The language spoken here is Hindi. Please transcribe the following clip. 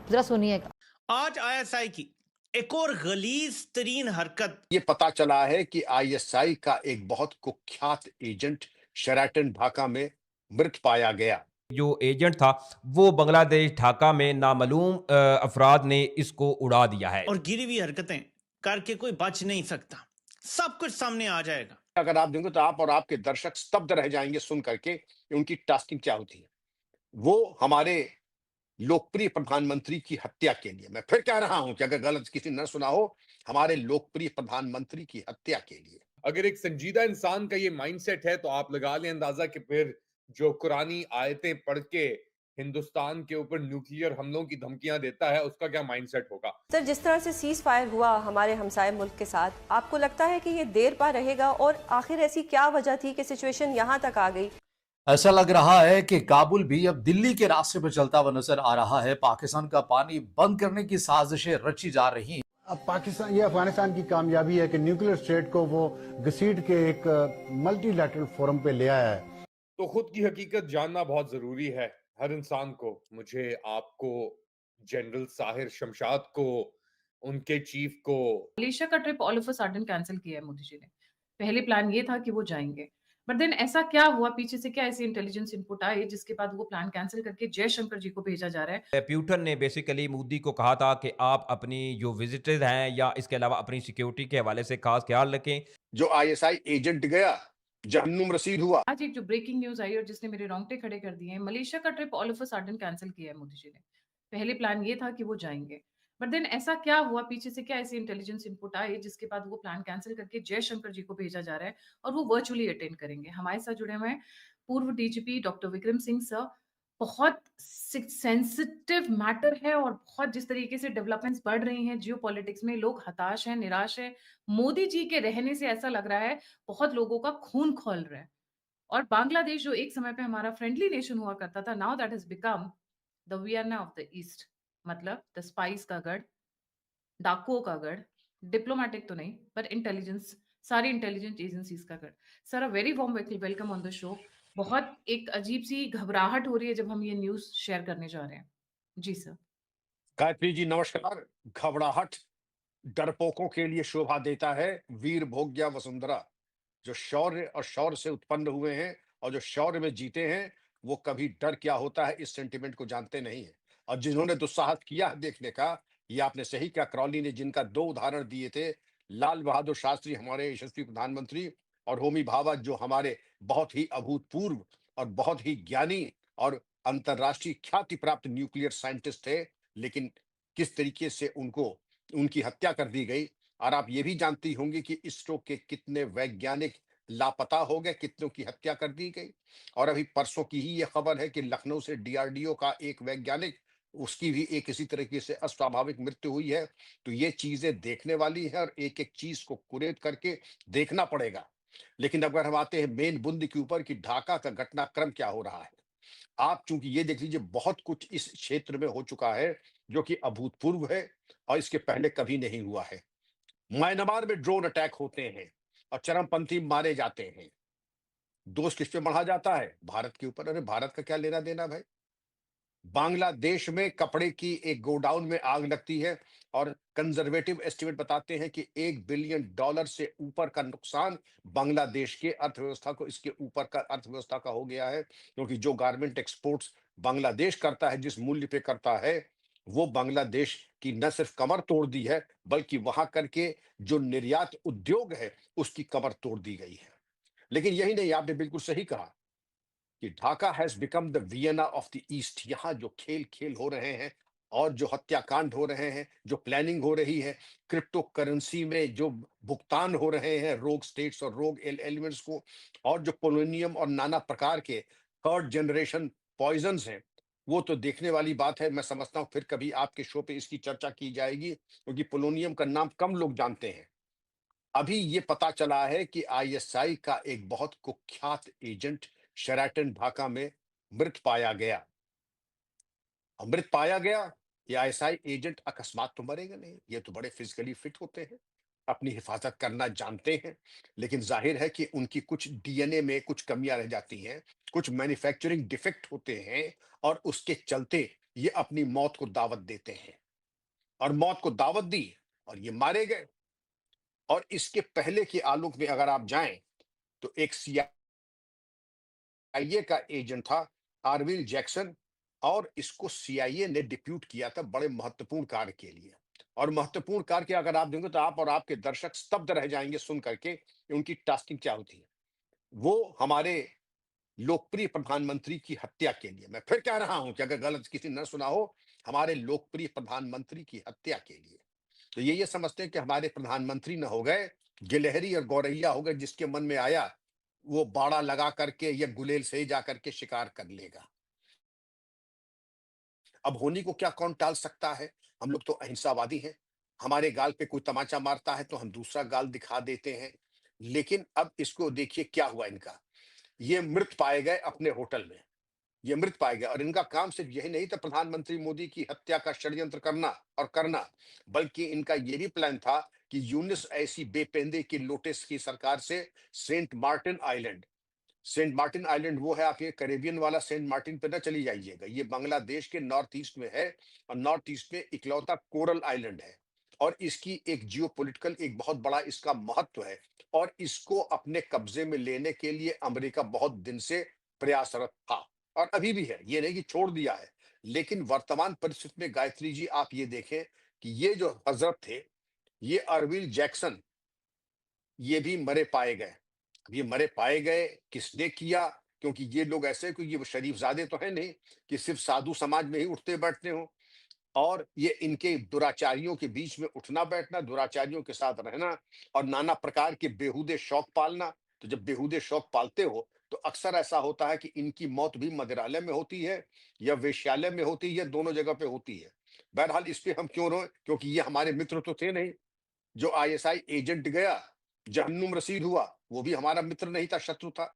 जरा सुनिएगा। आज आईएसआई की एक और गलीज तरीन हरकत। ये पता चला है कि आईएसआई का एक बहुत कुख्यात एजेंट शेराटन ढाका में मृत पाया गया। जो एजेंट था वो बांग्लादेश ढाका में नामालूम अफराद ने इसको उड़ा दिया है। और गिरी हुई हरकतें करके कोई बच नहीं सकता, सब कुछ सामने आ जाएगा। अगर आप देंगे तो आप और आपके दर्शक स्तब्ध रह जाएंगे सुन करके कि उनकी टास्किंग क्या होती है। वो हमारे लोकप्रिय प्रधानमंत्री की हत्या के लिए, मैं फिर कह रहा हूं कि अगर गलत किसी ने सुना हो, हमारे लोकप्रिय प्रधानमंत्री की हत्या के लिए। अगर एक संजीदा इंसान का ये माइंडसेट है तो आप लगा लें अंदाजा कि फिर जो कुरानी आयतें पढ़ के हिंदुस्तान के ऊपर न्यूक्लियर हमलों की धमकियां देता है उसका क्या माइंडसेट होगा। सर, जिस तरह से सीज फायर हुआ हमारे हमसाए मुल्क के साथ, आपको लगता है कि ये देर पा रहेगा? और आखिर ऐसी क्या वजह थी कि सिचुएशन यहाँ तक आ गई? ऐसा लग रहा है कि काबुल भी अब दिल्ली के रास्ते पर चलता हुआ नजर आ रहा है। पाकिस्तान का पानी बंद करने की साजिशें रची जा रही हैं। अब पाकिस्तान, ये अफगानिस्तान की कामयाबी है कि न्यूक्लियर स्टेट को वो घसीट के एक मल्टीलैटरल फोरम पे ले आया है। तो खुद की हकीकत जानना बहुत जरूरी है हर इंसान को, मुझे, आपको, जनरल साहिर शमशाद को, उनके चीफ को। मलेशिया का trip all of a sudden cancel किया है मोदी जी ने। पहले प्लान ये था कि वो जाएंगे, बट देन ऐसा क्या हुआ, पीछे से क्या ऐसी इंटेलिजेंस इनपुट आई जिसके बाद वो प्लान कैंसिल करके जयशंकर जी को भेजा जा रहा है। प्यूटन ने बेसिकली मोदी को कहा था कि आप अपनी जो विजिटर्स हैं या इसके अलावा अपनी सिक्योरिटी के हवाले से खास ख्याल रखें। जो आईएसआई एजेंट गया, जहन्नुम रसीद हुआ। आज एक जो ब्रेकिंग न्यूज आई और जिसने मेरे रोंगटे खड़े कर दिए हैं, मलेशिया का trip all of a sudden cancel किया है मोदी जी ने। पहले प्लान ये था कि वो जाएंगे, बट देन ऐसा क्या हुआ, पीछे से क्या ऐसी इंटेलिजेंस इनपुट आई जिसके बाद वो प्लान कैंसिल करके जयशंकर जी को भेजा जा रहा है और वो वर्चुअली अटेंड करेंगे। हमारे साथ जुड़े हुए हैं पूर्व DGP doctor Vikram Singh sir. बहुत सेंसिटिव मैटर है और बहुत जिस तरीके से डेवलपमेंट्स बढ़ रही हैं जियो पॉलिटिक्स में, लोग हताश हैं, निराश हैं। मोदी जी के रहने से ऐसा लग रहा है बहुत लोगों का खून खौल रहा है। और बांग्लादेश जो एक समय पे हमारा फ्रेंडली नेशन हुआ करता था, now that has become the Vienna of the east. मतलब द स्पाइस का गढ़, डाकुओं का गढ़, डिप्लोमेटिक तो नहीं पर इंटेलिजेंस, सारी इंटेलिजेंस एजेंसीज का गढ़। Sir, a very warm welcome on the show. बहुत एक अजीब सी घबराहट हो रही है जब हम ये न्यूज शेयर करने जा रहे हैं। जी सर। गायत्री जी नमस्कार। घबराहट डरपोकों के लिए शोभा देता है। वीर भोग्या वसुंधरा, जो शौर्य और शौर्य से उत्पन्न हुए हैं और जो शौर्य में जीते हैं, वो कभी डर क्या होता है इस सेंटिमेंट को जानते नहीं है। और जिन्होंने दुस्साहस किया है देखने का, ये आपने सही कहा, क्रॉली ने जिनका दो उदाहरण दिए थे, लाल बहादुर शास्त्री हमारे यशस्वी प्रधानमंत्री और होमी भाभा जो हमारे बहुत ही अभूतपूर्व और बहुत ही ज्ञानी और अंतर्राष्ट्रीय ख्याति प्राप्त न्यूक्लियर साइंटिस्ट थे, लेकिन किस तरीके से उनको उनकी हत्या कर दी गई। और आप ये भी जानती होंगी कि इसरो के कितने वैज्ञानिक लापता हो गए, कितनों की हत्या कर दी गई। और अभी परसों की ही ये खबर है कि लखनऊ से डीआरडीओ का एक वैज्ञानिक, उसकी भी एक इसी तरीके से अस्वाभाविक मृत्यु हुई है। तो ये चीजें देखने वाली है और एक एक चीज को कुरेद करके देखना पड़ेगा। लेकिन अगर हम आते हैं मेन बुंद के ऊपर कि ढाका का घटनाक्रम क्या हो रहा है, आप चूंकि ये देख लीजिए बहुत कुछ इस क्षेत्र में हो चुका है जो कि अभूतपूर्व है और इसके पहले कभी नहीं हुआ है। म्यांमार में ड्रोन अटैक होते हैं और चरमपंथी मारे जाते हैं। दोष किस पे बढ़ा जाता है? भारत के ऊपर। अरे भारत का क्या लेना देना भाई। बांग्लादेश में कपड़े की एक गोडाउन में आग लगती है और कंजर्वेटिव एस्टिमेट बताते हैं कि $1 बिलियन से ऊपर का नुकसान बांग्लादेश के अर्थव्यवस्था को, इसके ऊपर का अर्थव्यवस्था का हो गया है। क्योंकि जो गारमेंट एक्सपोर्ट्स बांग्लादेश करता है, जिस मूल्य पे करता है, वो बांग्लादेश की न सिर्फ कमर तोड़ दी है, बल्कि वहां करके जो निर्यात उद्योग है उसकी कमर तोड़ दी गई है। लेकिन यही नहीं, आपने बिल्कुल सही कहा कि Dhaka has become the Vienna of the east. यहाँ जो खेल खेल हो रहे हैं और जो हत्याकांड हो रहे हैं, जो प्लानिंग हो रही है, क्रिप्टो करेंसी में जो भुगतान हो रहे हैं रोग स्टेट्स और रोग एलिमेंट्स को, और जो पोलोनियम और नाना प्रकार के थर्ड जनरेशन पॉइजन्स हैं, वो तो देखने वाली बात है। मैं समझता हूँ फिर कभी आपके शो पे इसकी चर्चा की जाएगी, क्योंकि पोलोनियम का नाम कम लोग जानते हैं। अभी ये पता चला है कि आईएसआई का एक बहुत कुख्यात एजेंट शेराटन ढाका में मृत पाया गया। अमृत पाया गया। ये आईएसआई एजेंट अकस्मात तो मरेगा नहीं, ये तो बड़े फिजिकली फिट होते हैं, अपनी हिफाजत करना जानते हैं। लेकिन जाहिर है कि उनकी कुछ डीएनए में कुछ कमियां रह जाती हैं, कुछ मैन्युफैक्चरिंग डिफेक्ट होते हैं, और उसके चलते ये अपनी मौत को दावत देते हैं, और मौत को दावत दी और ये मारे गए। और इसके पहले के आलोक में अगर आप जाएं तो एक सीआईए का एजेंट था आरविल जैक्सन, और इसको सीआईए ने डिप्यूट किया था बड़े महत्वपूर्ण कार्य के लिए। और महत्वपूर्ण कार्य के अगर आप देंगे तो आप और आपके दर्शक स्तब्ध रह जाएंगे सुन करके कि उनकी टास्किंग क्या होती है। वो हमारे लोकप्रिय प्रधानमंत्री की हत्या के लिए, मैं फिर कह रहा हूं कि अगर गलत किसी न सुना हो, हमारे लोकप्रिय प्रधानमंत्री की हत्या के लिए। तो ये समझते हैं कि हमारे प्रधानमंत्री न हो गए, गिलहरी और गौरैया हो गए, जिसके मन में आया वो बाड़ा लगा करके या गुलेल से ही जा करके शिकार कर लेगा। अब होनी को क्या कौन टाल सकता है? हम लोग तो अहिंसावादी हैं। हमारे गाल पे कोई तमाचा मारता है तो हम दूसरा गाल दिखा देते हैं। लेकिन अब इसको देखिए क्या हुआ इनका। ये मृत पाए गए अपने होटल में। ये मृत पाए गए, और इनका काम सिर्फ यही नहीं था प्रधानमंत्री मोदी की हत्या का षड्यंत्र करना, बल्कि इनका ये भी प्लान था कि यूनिस ऐसी बेपेंदे की लोटेस की सरकार से सेंट मार्टिन आइलैंड वो है, आप ये कैरेबियन वाला सेंट मार्टिन पे ना चली जाइएगा, ये बांग्लादेश के नॉर्थ ईस्ट में है, और नॉर्थ ईस्ट में इकलौता कोरल आइलैंड है। और इसकी एक जियोपॉलिटिकल एक बहुत बड़ा इसका महत्व है, और इसको अपने कब्जे में लेने के लिए अमेरिका बहुत दिन से प्रयासरत था, और अभी भी है, ये नहीं कि छोड़ दिया है। लेकिन वर्तमान परिस्थिति में गायत्री जी आप ये देखें कि ये जो हजरत थे, ये अरविल जैक्सन, ये भी मरे पाए गए। अब ये मरे पाए गए किसने किया? क्योंकि ये लोग ऐसे, क्योंकि वो शरीफजादे तो है नहीं कि सिर्फ साधु समाज में ही उठते बैठते हो, और ये इनके दुराचारियों के बीच में उठना बैठना, दुराचारियों के साथ रहना, और नाना प्रकार के बेहुदे शौक पालना। तो जब बेहुदे शौक पालते हो तो अक्सर ऐसा होता है कि इनकी मौत भी मदिरालय में होती है या वेश्यालय में होती है, या दोनों जगह पे होती है। बहरहाल इस पे हम क्यों रोए, क्योंकि ये हमारे मित्र तो थे नहीं। जो आईएसआई एजेंट गया, जहन्नुम रसीद हुआ, वो भी हमारा मित्र नहीं था, शत्रु था।